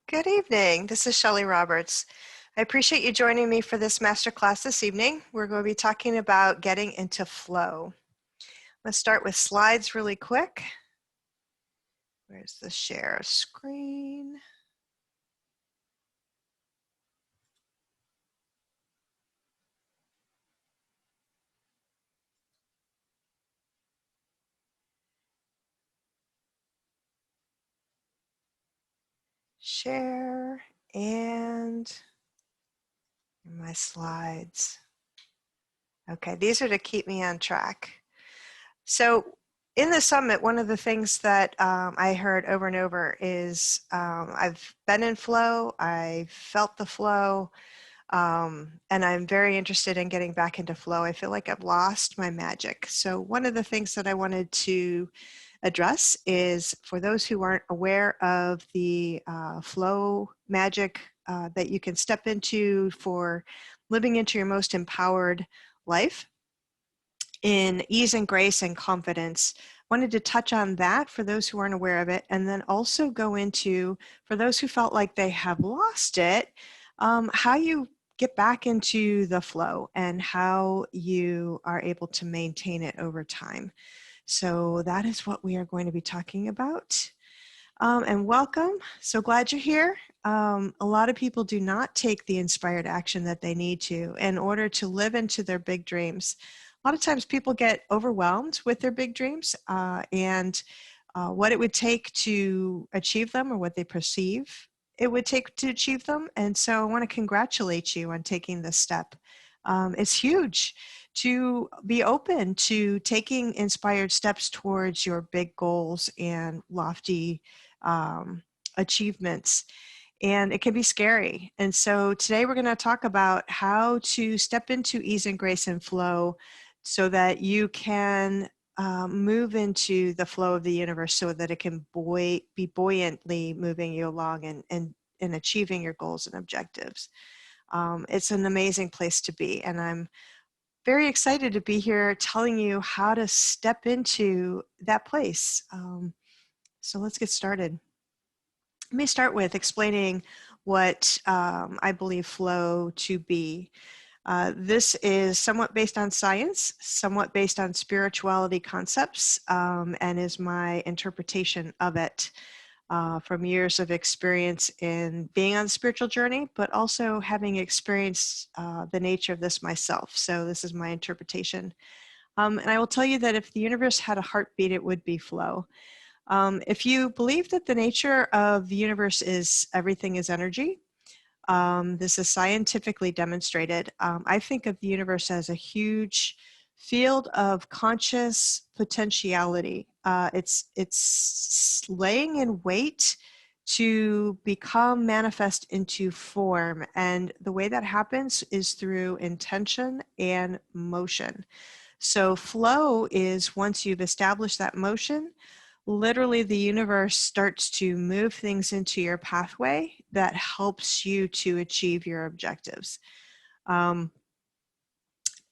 Good evening. This is Shelley Roberts. I appreciate you joining me for this masterclass this evening. We're going to be talking about getting into flow. Let's start with slides really quick. Where's the share screen? Share and my slides. Okay, these are to keep me on track. So in the summit, one of the things that I heard over and over is I've been in flow, I felt the flow, and I'm very interested in getting back into flow. I feel like I've lost my magic. So one of the things that I wanted to address is for those who aren't aware of the flow magic that you can step into for living into your most empowered life in ease and grace and confidence. Wanted to touch on that for those who aren't aware of it, and then also go into, for those who felt like they have lost it, how you get back into the flow and how you are able to maintain it over time. So that is what we are going to be talking about. And welcome. So glad you're here. A lot of people do not take the inspired action that they need to in order to live into their big dreams. A lot of times people get overwhelmed with their big dreams and what it would take to achieve them, or what they perceive it would take to achieve them. And so I want to congratulate you on taking this step. It's huge to be open to taking inspired steps towards your big goals and lofty achievements. And it can be scary. And so today we're going to talk about how to step into ease and grace and flow so that you can move into the flow of the universe so that it can be buoyantly moving you along and achieving your goals and objectives. It's an amazing place to be. And I'm very excited to be here telling you how to step into that place. So let's get started. Let me start with explaining what I believe flow to be. This is somewhat based on science, somewhat based on spirituality concepts, and is my interpretation of it from years of experience in being on the spiritual journey, but also having experienced the nature of this myself. So this is my interpretation. And I will tell you that if the universe had a heartbeat, it would be flow. If you believe that the nature of the universe is everything is energy, this is scientifically demonstrated. I think of the universe as a huge field of conscious potentiality. It's laying in wait to become manifest into form. And the way that happens is through intention and motion. So flow is once you've established that motion, literally the universe starts to move things into your pathway that helps you to achieve your objectives.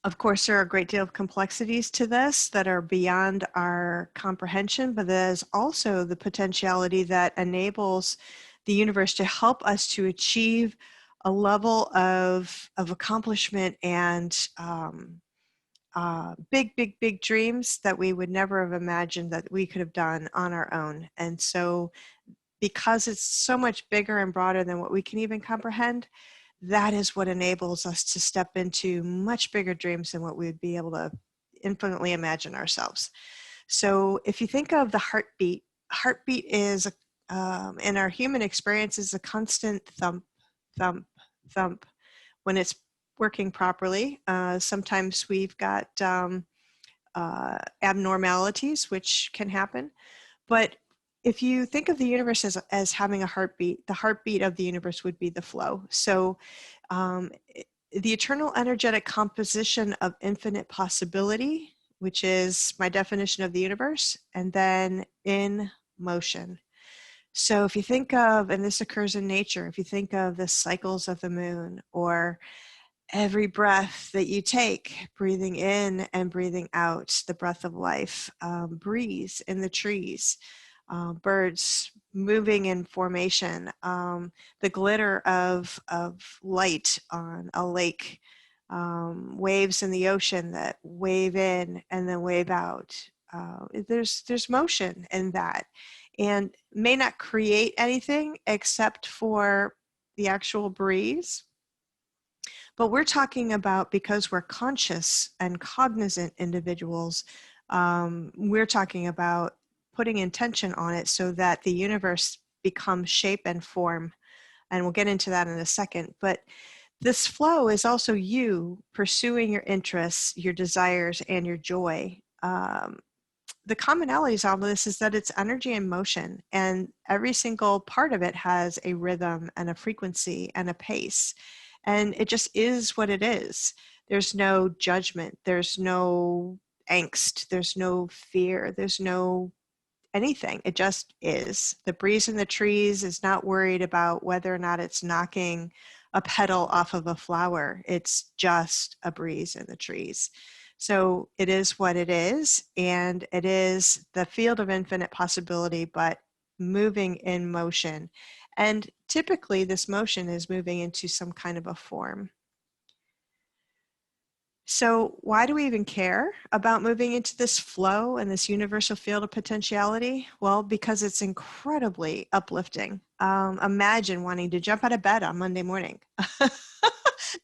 Of course, there are a great deal of complexities to this that are beyond our comprehension, but there's also the potentiality that enables the universe to help us to achieve a level of accomplishment and big dreams that we would never have imagined that we could have done on our own. And so because it's so much bigger and broader than what we can even comprehend, that is what enables us to step into much bigger dreams than what we would be able to infinitely imagine ourselves. So if you think of the heartbeat is, in our human experience, is a constant thump, thump, thump. When it's working properly, sometimes we've got abnormalities, which can happen. But if you think of the universe as having a heartbeat, the heartbeat of the universe would be the flow. So the eternal energetic composition of infinite possibility, which is my definition of the universe, and then in motion. So if you think of, and this occurs in nature, if you think of the cycles of the moon, or every breath that you take, breathing in and breathing out, the breath of life, breeze in the trees, birds moving in formation, the glitter of light on a lake, waves in the ocean that wave in and then wave out. There's motion in that, and may not create anything except for the actual breeze. But we're talking about, because we're conscious and cognizant individuals, we're talking about putting intention on it so that the universe becomes shape and form. And we'll get into that in a second. But this flow is also you pursuing your interests, your desires, and your joy. The commonalities of this is that it's energy and motion, and every single part of it has a rhythm and a frequency and a pace, and it just is what it is. There's no judgment, there's no angst, there's no fear, there's no anything. It just is. The breeze in the trees is not worried about whether or not it's knocking a petal off of a flower. It's just a breeze in the trees. So it is what it is, and it is the field of infinite possibility, but moving in motion. And typically this motion is moving into some kind of a form. So why do we even care about moving into this flow and this universal field of potentiality? Well, because it's incredibly uplifting. Imagine wanting to jump out of bed on Monday morning.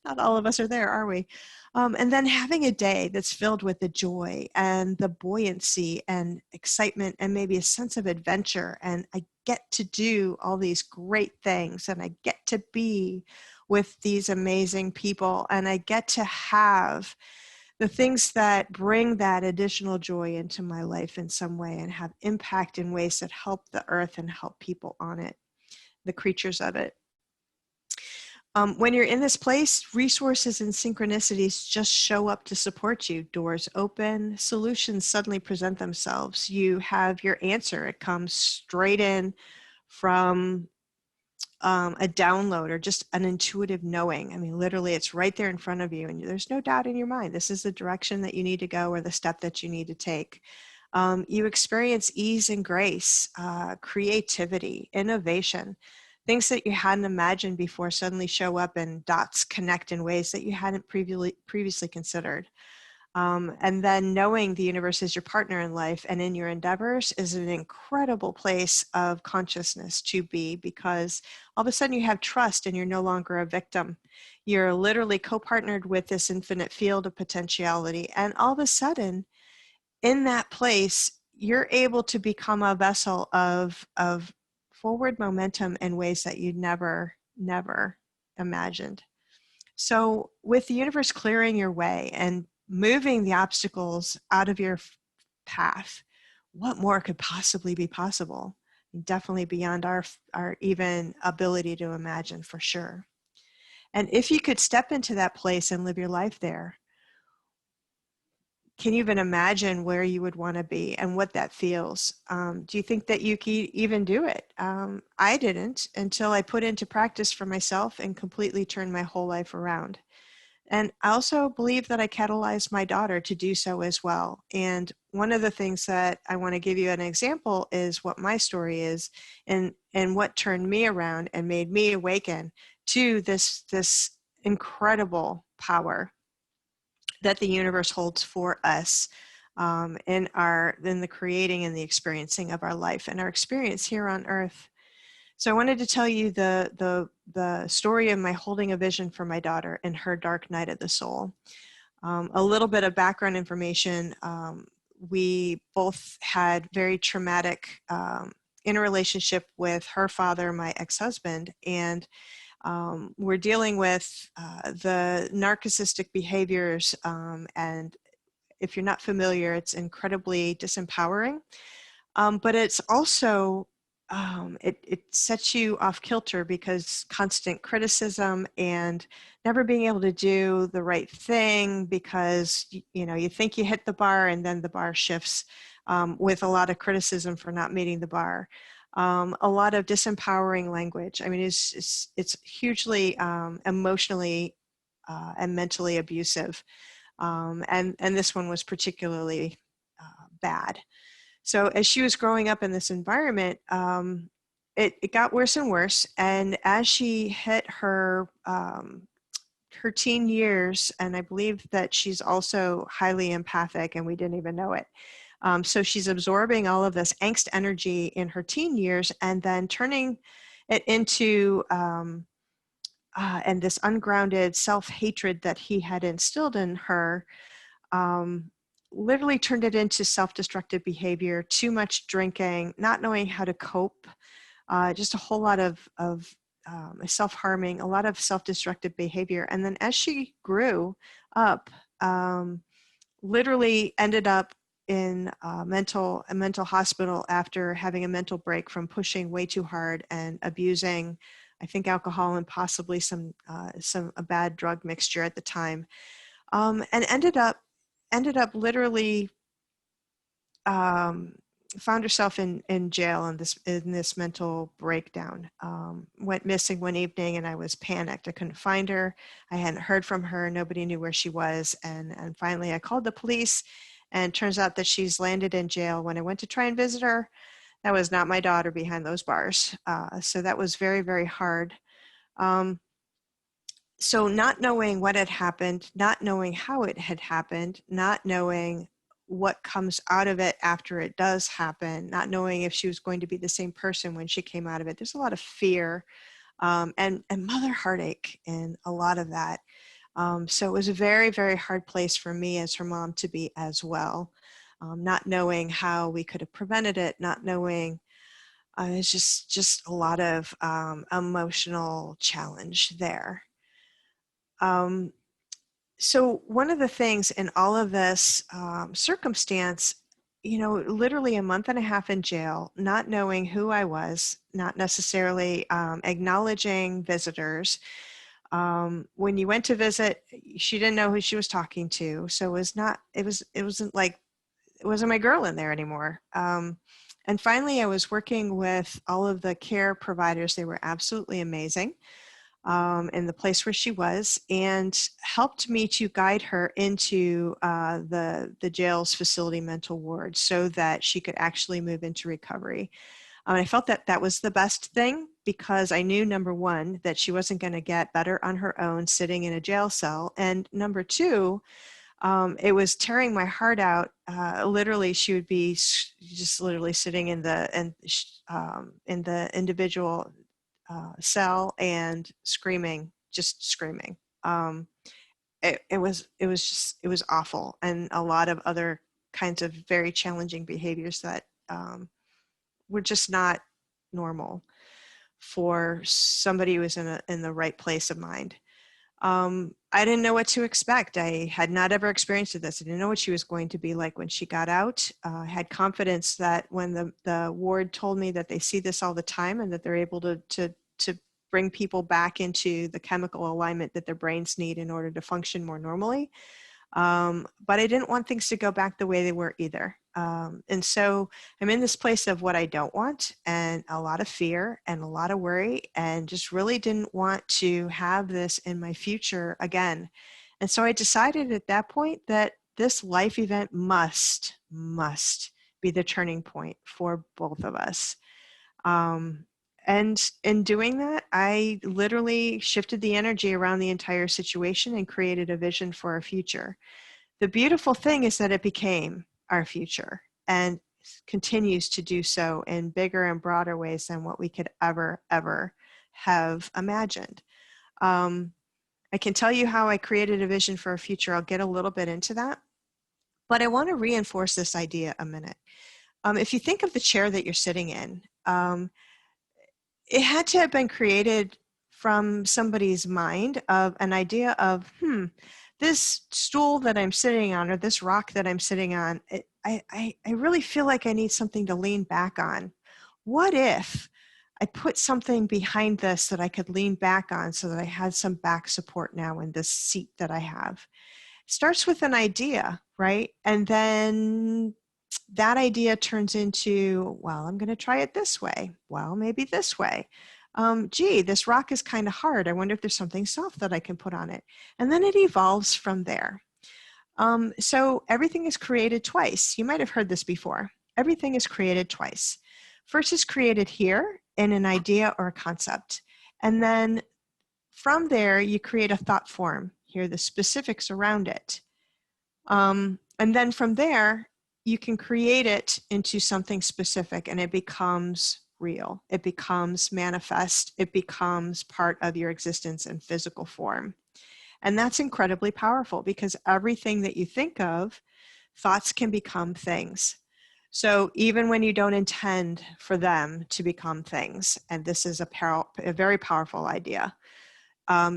Not all of us are there, are we? And then having a day that's filled with the joy and the buoyancy and excitement and maybe a sense of adventure. And I get to do all these great things, and I get to be with these amazing people, and I get to have the things that bring that additional joy into my life in some way and have impact in ways that help the earth and help people on it, the creatures of it. When you're in this place, resources and synchronicities just show up to support you. Doors open, solutions suddenly present themselves. You have your answer. It comes straight in from a download or just an intuitive knowing. I mean, literally, it's right there in front of you, and there's no doubt in your mind. This is the direction that you need to go or the step that you need to take. You experience ease and grace, creativity, innovation. Things that you hadn't imagined before suddenly show up, and dots connect in ways that you hadn't previously considered. And then knowing the universe is your partner in life and in your endeavors is an incredible place of consciousness to be, because all of a sudden you have trust and you're no longer a victim. You're literally co-partnered with this infinite field of potentiality. And all of a sudden, in that place, you're able to become a vessel of forward momentum in ways that you'd never imagined. So with the universe clearing your way and moving the obstacles out of your path, what more could possibly be possible? Definitely beyond our even ability to imagine, for sure. And if you could step into that place and live your life there, can you even imagine where you would want to be and what that feels? Do you think that you could even do it? I didn't, until I put into practice for myself and completely turned my whole life around. And I also believe that I catalyzed my daughter to do so as well. And one of the things that I want to give you an example is what my story is, and what turned me around and made me awaken to this incredible power that the universe holds for us, in the creating and the experiencing of our life and our experience here on earth. So I wanted to tell you the story of my holding a vision for my daughter in her dark night of the soul. A little bit of background information. We both had very traumatic interrelationship with her father, my ex-husband, and we're dealing with the narcissistic behaviors, and if you're not familiar, it's incredibly disempowering, but it's also it sets you off kilter, because constant criticism and never being able to do the right thing, because you think you hit the bar and then the bar shifts, with a lot of criticism for not meeting the bar. A lot of disempowering language. I mean, it's hugely emotionally and mentally abusive, and this one was particularly bad. So as she was growing up in this environment, it got worse and worse. And as she hit her teen years, and I believe that she's also highly empathic, and we didn't even know it. So she's absorbing all of this angst energy in her teen years and then turning it into and this ungrounded self-hatred that he had instilled in her, um, literally turned it into self-destructive behavior, too much drinking, not knowing how to cope, just a whole lot of self-harming, a lot of self-destructive behavior. And then as she grew up, literally ended up in a mental hospital after having a mental break from pushing way too hard and abusing, I think, alcohol and possibly a bad drug mixture at the time, and ended up literally found herself in jail in this mental breakdown. Went missing one evening, and I was panicked. I couldn't find her. I hadn't heard from her. Nobody knew where she was. And finally, I called the police, and it turns out that she's landed in jail. When I went to try and visit her, that was not my daughter behind those bars. So that was very, very hard. So not knowing what had happened, not knowing how it had happened, not knowing what comes out of it after it does happen, not knowing if she was going to be the same person when she came out of it. There's a lot of fear, and mother heartache in a lot of that. So it was a very, very hard place for me as her mom to be as well. Not knowing how we could have prevented it, not knowing, it's just a lot of emotional challenge there. Um, so one of the things in all of this circumstance, literally a month and a half in jail, not knowing who I was, not necessarily acknowledging visitors. When you went to visit, she didn't know who she was talking to. So it wasn't my girl in there anymore. And finally, I was working with all of the care providers. They were absolutely amazing. In the place where she was, and helped me to guide her into the jail's facility mental ward so that she could actually move into recovery. I felt that that was the best thing because I knew, number one, that she wasn't going to get better on her own sitting in a jail cell, and number two, it was tearing my heart out. Literally, she would be just literally sitting in the individual cell and screaming, just screaming. It was awful, and a lot of other kinds of very challenging behaviors that were just not normal for somebody who was in the right place of mind. I didn't know what to expect. I had not ever experienced this. I didn't know what she was going to be like when she got out. I had confidence that when the ward told me that they see this all the time and that they're able to bring people back into the chemical alignment that their brains need in order to function more normally. But I didn't want things to go back the way they were either. And so I'm in this place of what I don't want, and a lot of fear and a lot of worry, and just really didn't want to have this in my future again. And so I decided at that point that this life event must be the turning point for both of us. And in doing that, I literally shifted the energy around the entire situation and created a vision for our future. The beautiful thing is that it became our future and continues to do so in bigger and broader ways than what we could ever have imagined. I can tell you how I created a vision for our future. I'll get a little bit into that, but I want to reinforce this idea a minute. If you think of the chair that you're sitting in, it had to have been created from somebody's mind of an idea of, this stool that I'm sitting on, or this rock that I'm sitting on, I really feel like I need something to lean back on. What if I put something behind this that I could lean back on so that I had some back support now in this seat that I have? It starts with an idea, right? And then that idea turns into, well, I'm going to try it this way. Well, maybe this way. Gee, this rock is kind of hard. I wonder if there's something soft that I can put on it. And then it evolves from there. So everything is created twice. You might have heard this before. Everything is created twice. First is created here, in an idea or a concept. And then from there, you create a thought form. Here are the specifics around it. And then from there, you can create it into something specific, and it becomes real. It becomes manifest. It becomes part of your existence in physical form. And that's incredibly powerful, because everything that you think of, thoughts can become things. So even when you don't intend for them to become things, and this is a very powerful idea.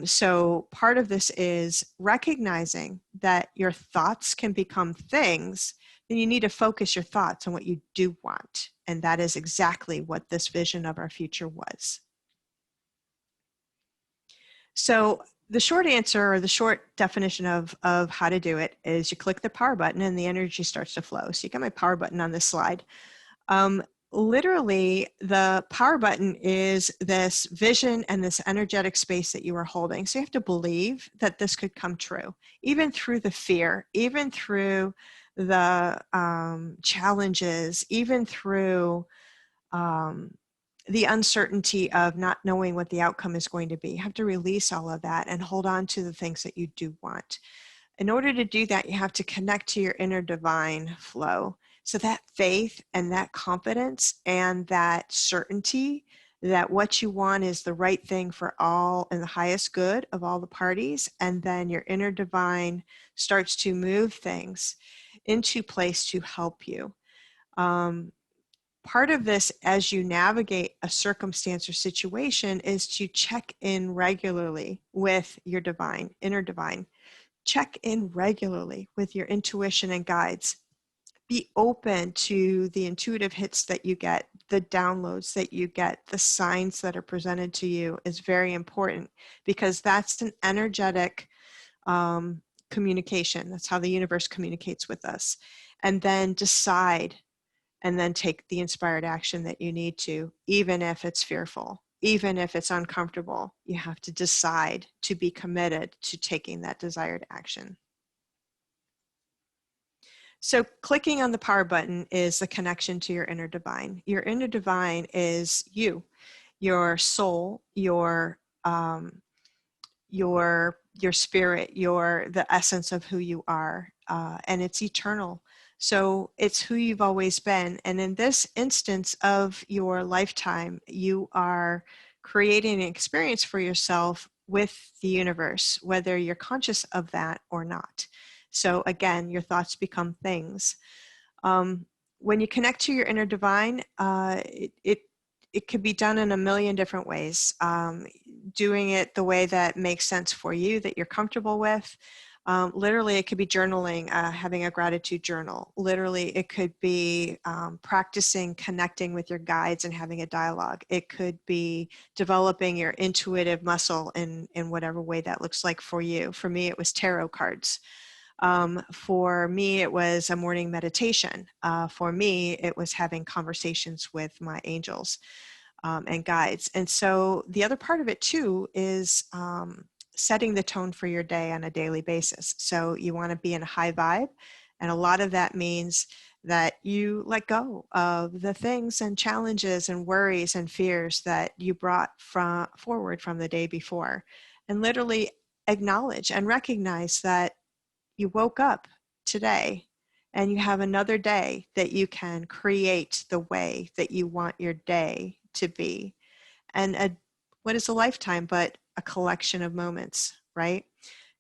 So part of this is recognizing that your thoughts can become things. Then you need to focus your thoughts on what you do want. And that is exactly what this vision of our future was. So the short answer, or the short definition of how to do it, is you click the power button and the energy starts to flow. So you got my power button on this slide. Literally, the power button is this vision and this energetic space that you are holding. So you have to believe that this could come true, even through the fear, even through the challenges, even through the uncertainty of not knowing what the outcome is going to be. You have to release all of that and hold on to the things that you do want. In order to do that, you have to connect to your inner divine flow. So that faith and that confidence and that certainty that what you want is the right thing for all and the highest good of all the parties. And then your inner divine starts to move things into place to help you. Part of this, as you navigate a circumstance or situation, is to check in regularly with your divine, inner divine. Check in regularly with your intuition and guides. Be open to the intuitive hits that you get, the downloads that you get, the signs that are presented to you is very important, because that's an energetic communication. That's how the universe communicates with us. And then decide, and then take the inspired action that you need to, even if it's fearful, even if it's uncomfortable. You have to decide to be committed to taking that desired action. So clicking on the power button is the connection to your inner divine. Your inner divine is you, your soul, your spirit, the essence of who you are, and it's eternal. So it's who you've always been. And in this instance of your lifetime, you are creating an experience for yourself with the universe, whether you're conscious of that or not. So again, your thoughts become things. When you connect to your inner divine, it could be done in a million different ways. Doing it the way that makes sense for you, that you're comfortable with. Literally, it could be journaling, having a gratitude journal. Literally, it could be practicing connecting with your guides and having a dialogue. It could be developing your intuitive muscle in whatever way that looks like for you. For me, it was tarot cards. For me, it was a morning meditation. For me, it was having conversations with my angels and guides. And so the other part of it too is setting the tone for your day on a daily basis. So you want to be in a high vibe. And a lot of that means that you let go of the things and challenges and worries and fears that you brought forward from the day before, and literally acknowledge and recognize that you woke up today and you have another day that you can create the way that you want your day to be. And what is a lifetime but a collection of moments, right?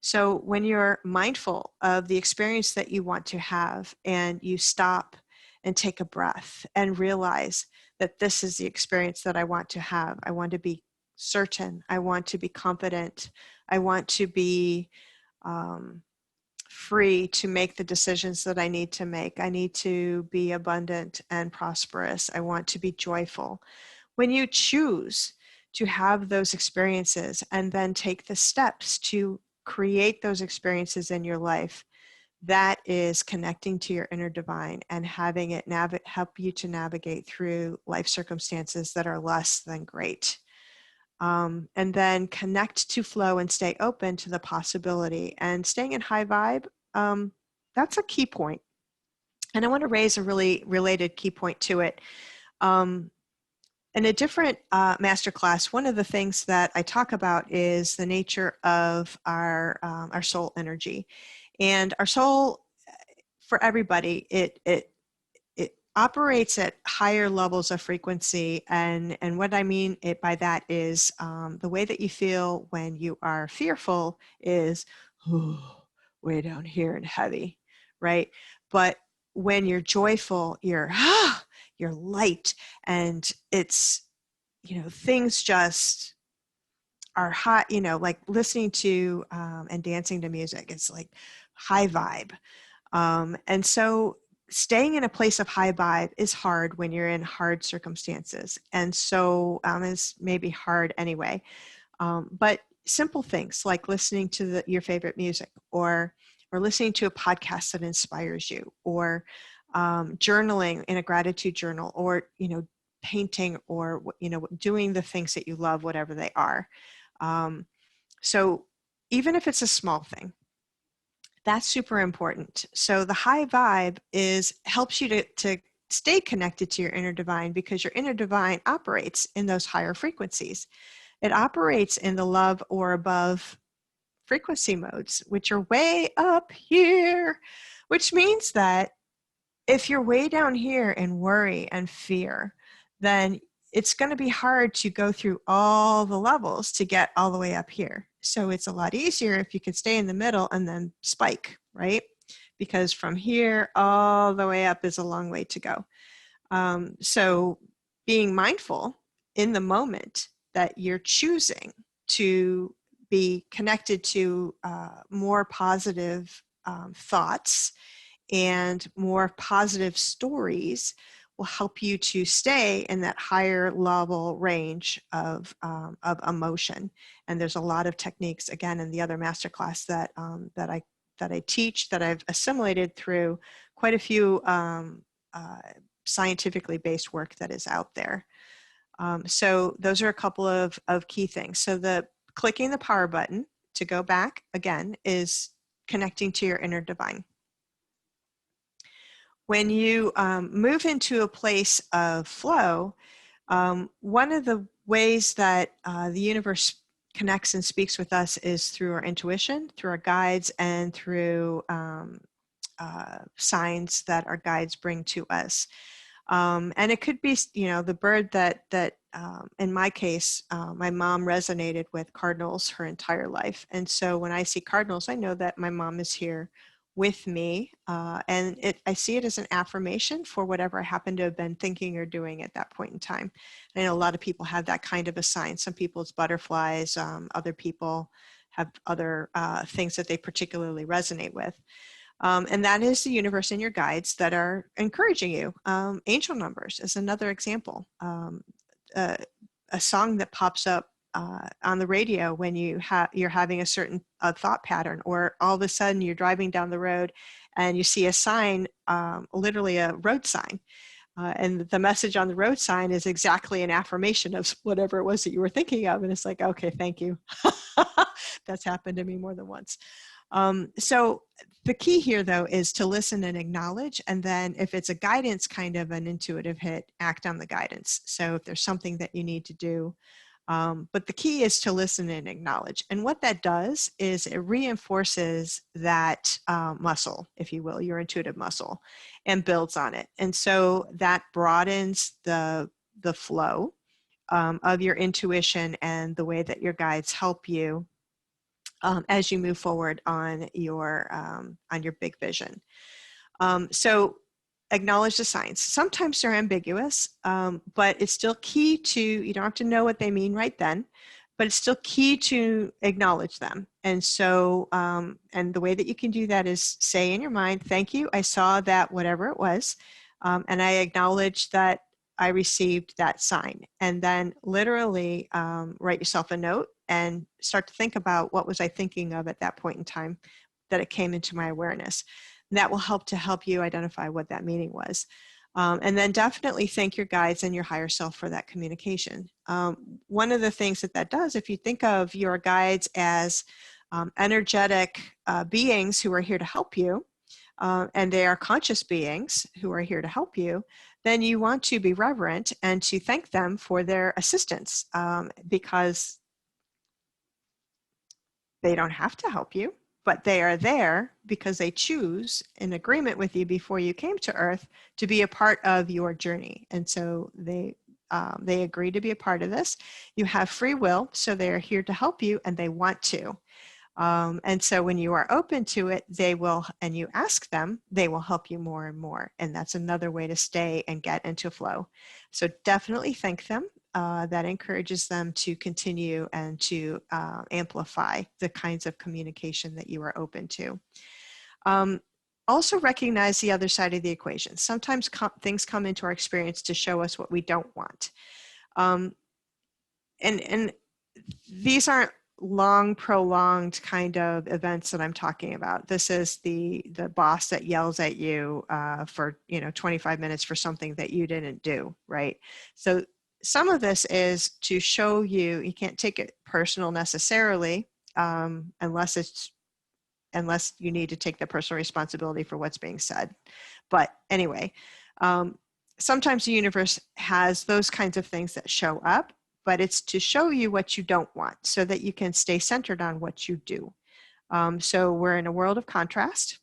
So when you're mindful of the experience that you want to have, and you stop and take a breath and realize that this is the experience that I want to have. I want to be certain. I want to be confident. I want to be free to make the decisions that I need to make. I need to be abundant and prosperous. I want to be joyful. When you choose to have those experiences and then take the steps to create those experiences in your life, that is connecting to your inner divine and having it help you to navigate through life circumstances that are less than great. And then connect to flow and stay open to the possibility. And staying in high vibe, that's a key point. And I want to raise a really related key point to it. In a different masterclass, one of the things that I talk about is the nature of our soul energy. And our soul, for everybody, it operates at higher levels of frequency. And what I mean by that is the way that you feel when you are fearful is way down here and heavy, right? But when you're joyful, you're light, and it's, things just are hot, like listening to and dancing to music. It's like high vibe. And so staying in a place of high vibe is hard when you're in hard circumstances. And so it's maybe hard anyway. But simple things like listening to your favorite music, or listening to a podcast that inspires you, or journaling in a gratitude journal, or painting, or doing the things that you love, whatever they are. So even if it's a small thing, that's super important. So the high vibe helps you to stay connected to your inner divine, because your inner divine operates in those higher frequencies. It operates in the love or above frequency modes, which are way up here, which means that if you're way down here in worry and fear, then it's going to be hard to go through all the levels to get all the way up here. So it's a lot easier if you could stay in the middle and then spike, right? Because from here all the way up is a long way to go. So being mindful in the moment that you're choosing to be connected to more positive thoughts and more positive stories will help you to stay in that higher level range of emotion. And there's a lot of techniques, again, in the other masterclass that I teach, that I've assimilated through quite a few scientifically based work that is out there. So those are a couple of key things. So the clicking the power button to go back again is connecting to your inner divine. When you move into a place of flow, one of the ways that the universe connects and speaks with us is through our intuition, through our guides, and through signs that our guides bring to us. And it could be, the bird that in my case, my mom resonated with cardinals her entire life. And so when I see cardinals, I know that my mom is here with me. And I see it as an affirmation for whatever I happen to have been thinking or doing at that point in time. And I know a lot of people have that kind of a sign. Some people it's butterflies. Other people have other things that they particularly resonate with. And that is the universe and your guides that are encouraging you. Angel numbers is another example. A song that pops up on the radio when you're having a certain thought pattern, or all of a sudden you're driving down the road and you see a sign, literally a road sign. And the message on the road sign is exactly an affirmation of whatever it was that you were thinking of. And it's like, okay, thank you. That's happened to me more than once. So the key here, though, is to listen and acknowledge. And then if it's a guidance kind of an intuitive hit, act on the guidance. So if there's something that you need to do. But the key is to listen and acknowledge. And what that does is it reinforces that muscle, if you will, your intuitive muscle, and builds on it. And so that broadens the flow of your intuition and the way that your guides help you as you move forward on your big vision. So acknowledge the signs. Sometimes they're ambiguous, but it's still key to, you don't have to know what they mean right then, but it's still key to acknowledge them. And so, and the way that you can do that is say in your mind, thank you, I saw that whatever it was, and I acknowledge that I received that sign. And then literally write yourself a note and start to think about what was I thinking of at that point in time that it came into my awareness. And that will help you identify what that meaning was. And then definitely thank your guides and your higher self for that communication. One of the things that does, if you think of your guides as energetic beings who are here to help you, and they are conscious beings who are here to help you, then you want to be reverent and to thank them for their assistance, because they don't have to help you, but they are there because they choose in agreement with you before you came to Earth to be a part of your journey. And so they agree to be a part of this. You have free will, so they're here to help you and they want to. And so when you are open to it, they will, and you ask them, they will help you more and more. And that's another way to stay and get into flow. So definitely thank them. That encourages them to continue and to amplify the kinds of communication that you are open to. Also recognize the other side of the equation. Sometimes things come into our experience to show us what we don't want. And these aren't long, prolonged kind of events that I'm talking about. This is the boss that yells at you for 25 minutes for something that you didn't do, right? So some of this is to show you, you can't take it personal necessarily, unless you need to take the personal responsibility for what's being said. But anyway, sometimes the universe has those kinds of things that show up, but it's to show you what you don't want so that you can stay centered on what you do. So we're in a world of contrast.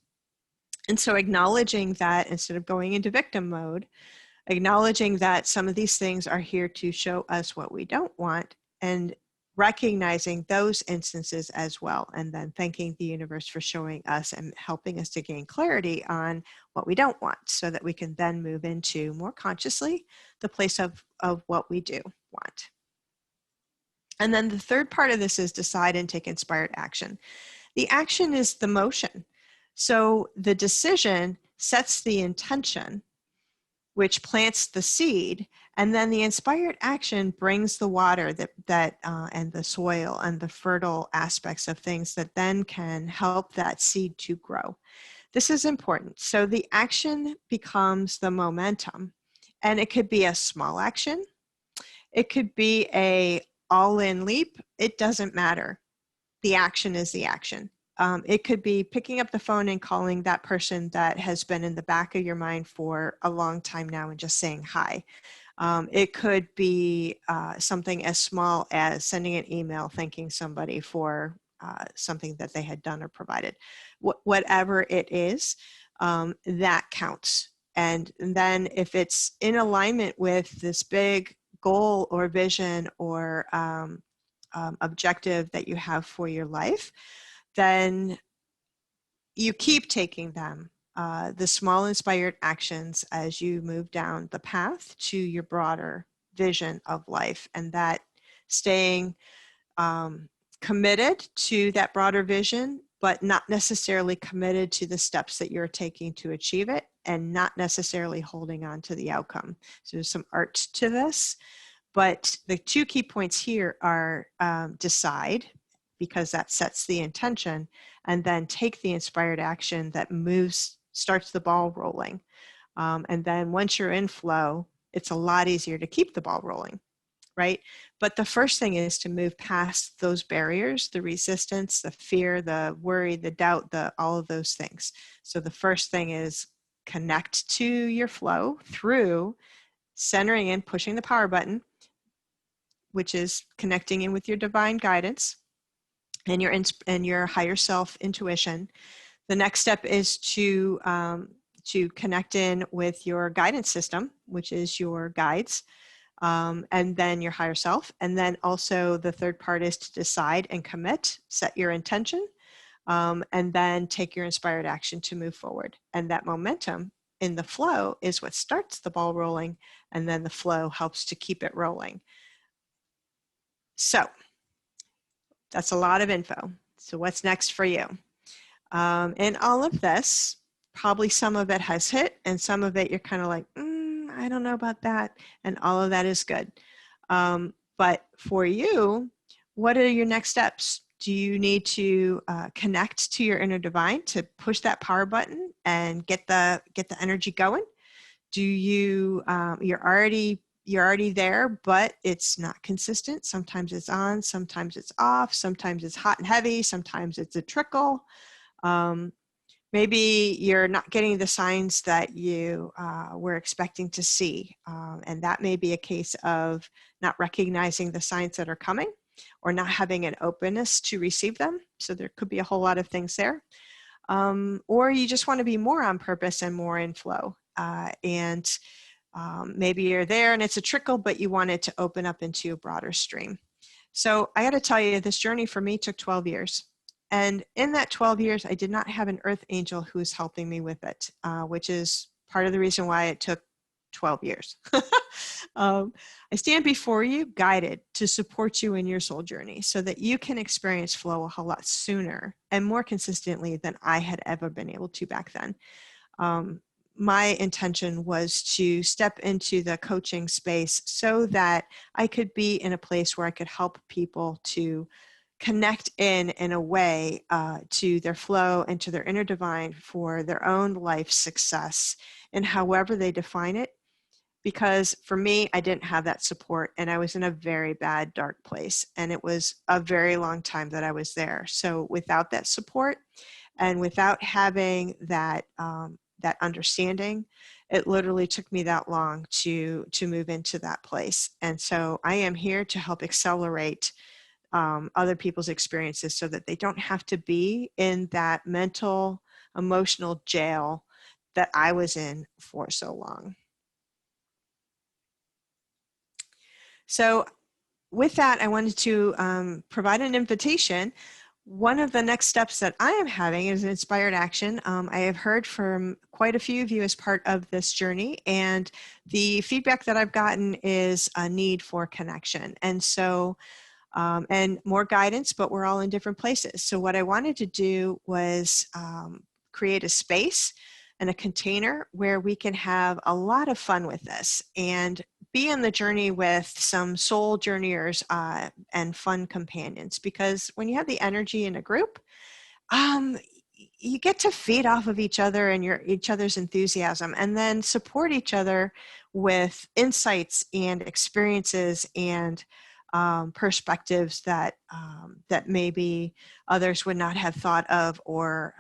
And so acknowledging that, instead of going into victim mode, acknowledging that some of these things are here to show us what we don't want, and recognizing those instances as well, and then thanking the universe for showing us and helping us to gain clarity on what we don't want, so that we can then move into more consciously the place of what we do want. And then the third part of this is decide and take inspired action. The action is the motion. So the decision sets the intention, which plants the seed, and then the inspired action brings the water and the soil and the fertile aspects of things that then can help that seed to grow. This is important. So the action becomes the momentum, and it could be a small action. It could be a all-in leap. It doesn't matter. The action is the action. It could be picking up the phone and calling that person that has been in the back of your mind for a long time now and just saying hi. It could be something as small as sending an email thanking somebody for something that they had done or provided. Whatever it is, that counts. And then if it's in alignment with this big goal or vision or objective that you have for your life, then you keep taking them, the small inspired actions, as you move down the path to your broader vision of life, and that staying committed to that broader vision, but not necessarily committed to the steps that you're taking to achieve it, and not necessarily holding on to the outcome. So there's some art to this, but the two key points here are decide, because that sets the intention, and then take the inspired action that starts the ball rolling. And then once you're in flow, it's a lot easier to keep the ball rolling, right? But the first thing is to move past those barriers, the resistance, the fear, the worry, the doubt, all of those things. So the first thing is connect to your flow through centering in, pushing the power button, which is connecting in with your divine guidance and your higher self intuition. The next step is to connect in with your guidance system, which is your guides, and then your higher self. And then also the third part is to decide and commit, set your intention, and then take your inspired action to move forward. And that momentum in the flow is what starts the ball rolling, and then the flow helps to keep it rolling. So that's a lot of info. So what's next for you? In all of this, probably some of it has hit, and some of it you're kind of like, I don't know about that. And all of that is good. But for you, what are your next steps? Do you need to connect to your inner divine to push that power button and get the energy going? Do you you're already there, but it's not consistent. Sometimes it's on, sometimes it's off, sometimes it's hot and heavy, sometimes it's a trickle. Maybe you're not getting the signs that you were expecting to see. And that may be a case of not recognizing the signs that are coming or not having an openness to receive them. So there could be a whole lot of things there. Or you just want to be more on purpose and more in flow. Maybe you're there and it's a trickle, but you want it to open up into a broader stream. So I got to tell you, this journey for me took 12 years. And in that 12 years, I did not have an earth angel who was helping me with it, which is part of the reason why it took 12 years. I stand before you guided to support you in your soul journey so that you can experience flow a whole lot sooner and more consistently than I had ever been able to back then. My intention was to step into the coaching space so that I could be in a place where I could help people to connect in a way to their flow and to their inner divine for their own life success and however they define it. Because for me, I didn't have that support and I was in a very bad, dark place. And it was a very long time that I was there. So without that support and without having that, that understanding, it literally took me that long to move into that place. And so I am here to help accelerate other people's experiences so that they don't have to be in that mental, emotional jail that I was in for so long. So with that, I wanted to provide an invitation. One of the next steps that I am having is inspired action. I have heard from quite a few of you as part of this journey, and the feedback that I've gotten is a need for connection. And so, and more guidance, but we're all in different places. So what I wanted to do was create a space and a container where we can have a lot of fun with this and be on the journey with some soul journeyers and fun companions. Because when you have the energy in a group, you get to feed off of each other and each other's enthusiasm, and then support each other with insights and experiences and perspectives that that maybe others would not have thought of or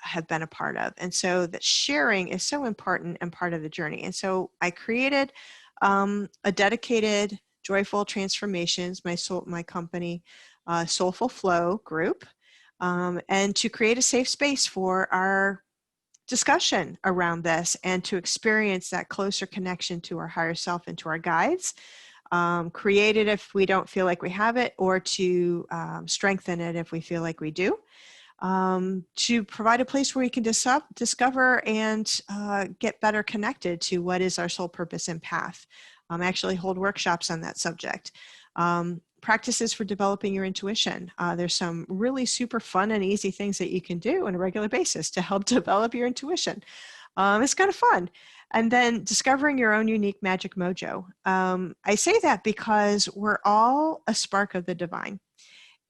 have been a part of. And so that sharing is so important and part of the journey. And so I created a dedicated Joyful Transformations, my company, Soulful Flow group, and to create a safe space for our discussion around this and to experience that closer connection to our higher self and to our guides. Create it if we don't feel like we have it, or to strengthen it if we feel like we do. To provide a place where we can discover and get better connected to what is our soul purpose and path. I actually hold workshops on that subject. Practices for developing your intuition. There's some really super fun and easy things that you can do on a regular basis to help develop your intuition. It's kind of fun. And then discovering your own unique magic mojo. I say that because we're all a spark of the divine.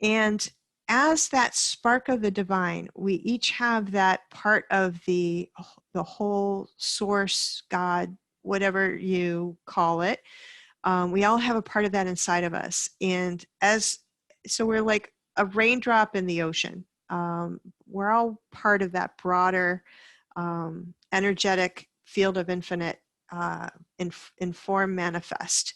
And as that spark of the divine, we each have that part of the whole source, God, whatever you call it. We all have a part of that inside of us. And so we're like a raindrop in the ocean. We're all part of that broader energetic field of infinite inform manifest.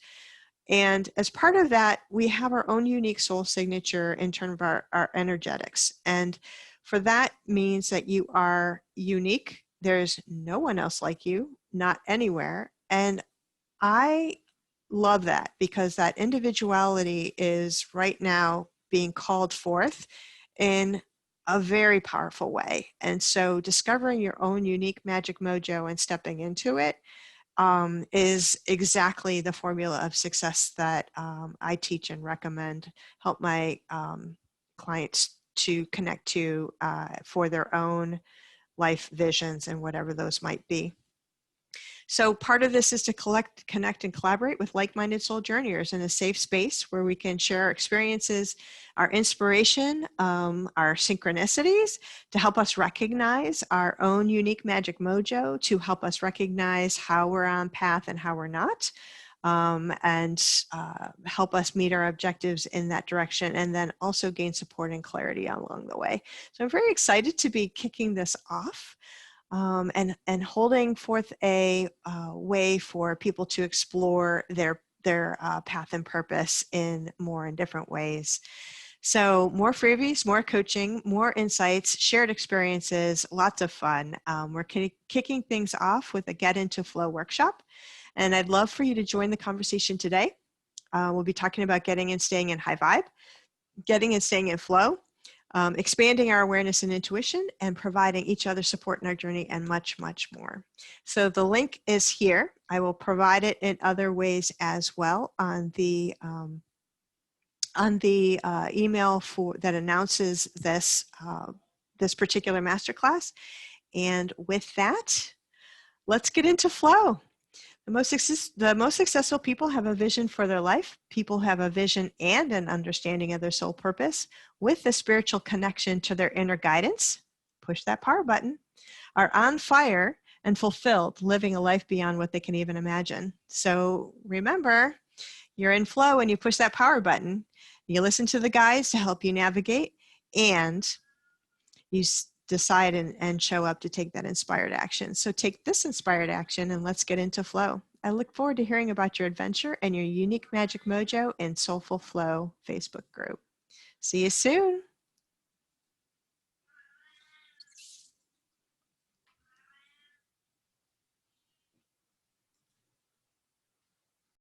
And as part of that, we have our own unique soul signature in terms of our energetics. And for that means that you are unique. There's no one else like you, not anywhere. And I love that because that individuality is right now being called forth in a very powerful way. And so discovering your own unique magic mojo and stepping into it is exactly the formula of success that I teach and recommend, help my clients to connect to for their own life visions and whatever those might be. So part of this is to connect, and collaborate with like-minded soul journeyers in a safe space where we can share our experiences, our inspiration, our synchronicities to help us recognize our own unique magic mojo, to help us recognize how we're on path and how we're not. and help us meet our objectives in that direction, and then also gain support and clarity along the way. So I'm very excited to be kicking this off. And holding forth a way for people to explore their path and purpose in different ways. So more freebies, more coaching, more insights, shared experiences, lots of fun. We're kicking things off with a Get Into Flow workshop, and I'd love for you to join the conversation today. We'll be talking about getting and staying in high vibe, getting and staying in flow, expanding our awareness and intuition, and providing each other support in our journey, and much, much more. So the link is here. I will provide it in other ways as well on the email that announces this this particular masterclass. And with that, let's get into flow. The most successful people have a vision for their life. People have a vision and an understanding of their soul purpose with a spiritual connection to their inner guidance. Push that power button. Are on fire and fulfilled, living a life beyond what they can even imagine. So remember, you're in flow and you push that power button. You listen to the guides to help you navigate, and you decide and show up to take that inspired action. So take this inspired action and let's get into flow. I look forward to hearing about your adventure and your unique magic mojo in Soulful Flow Facebook group. See you soon.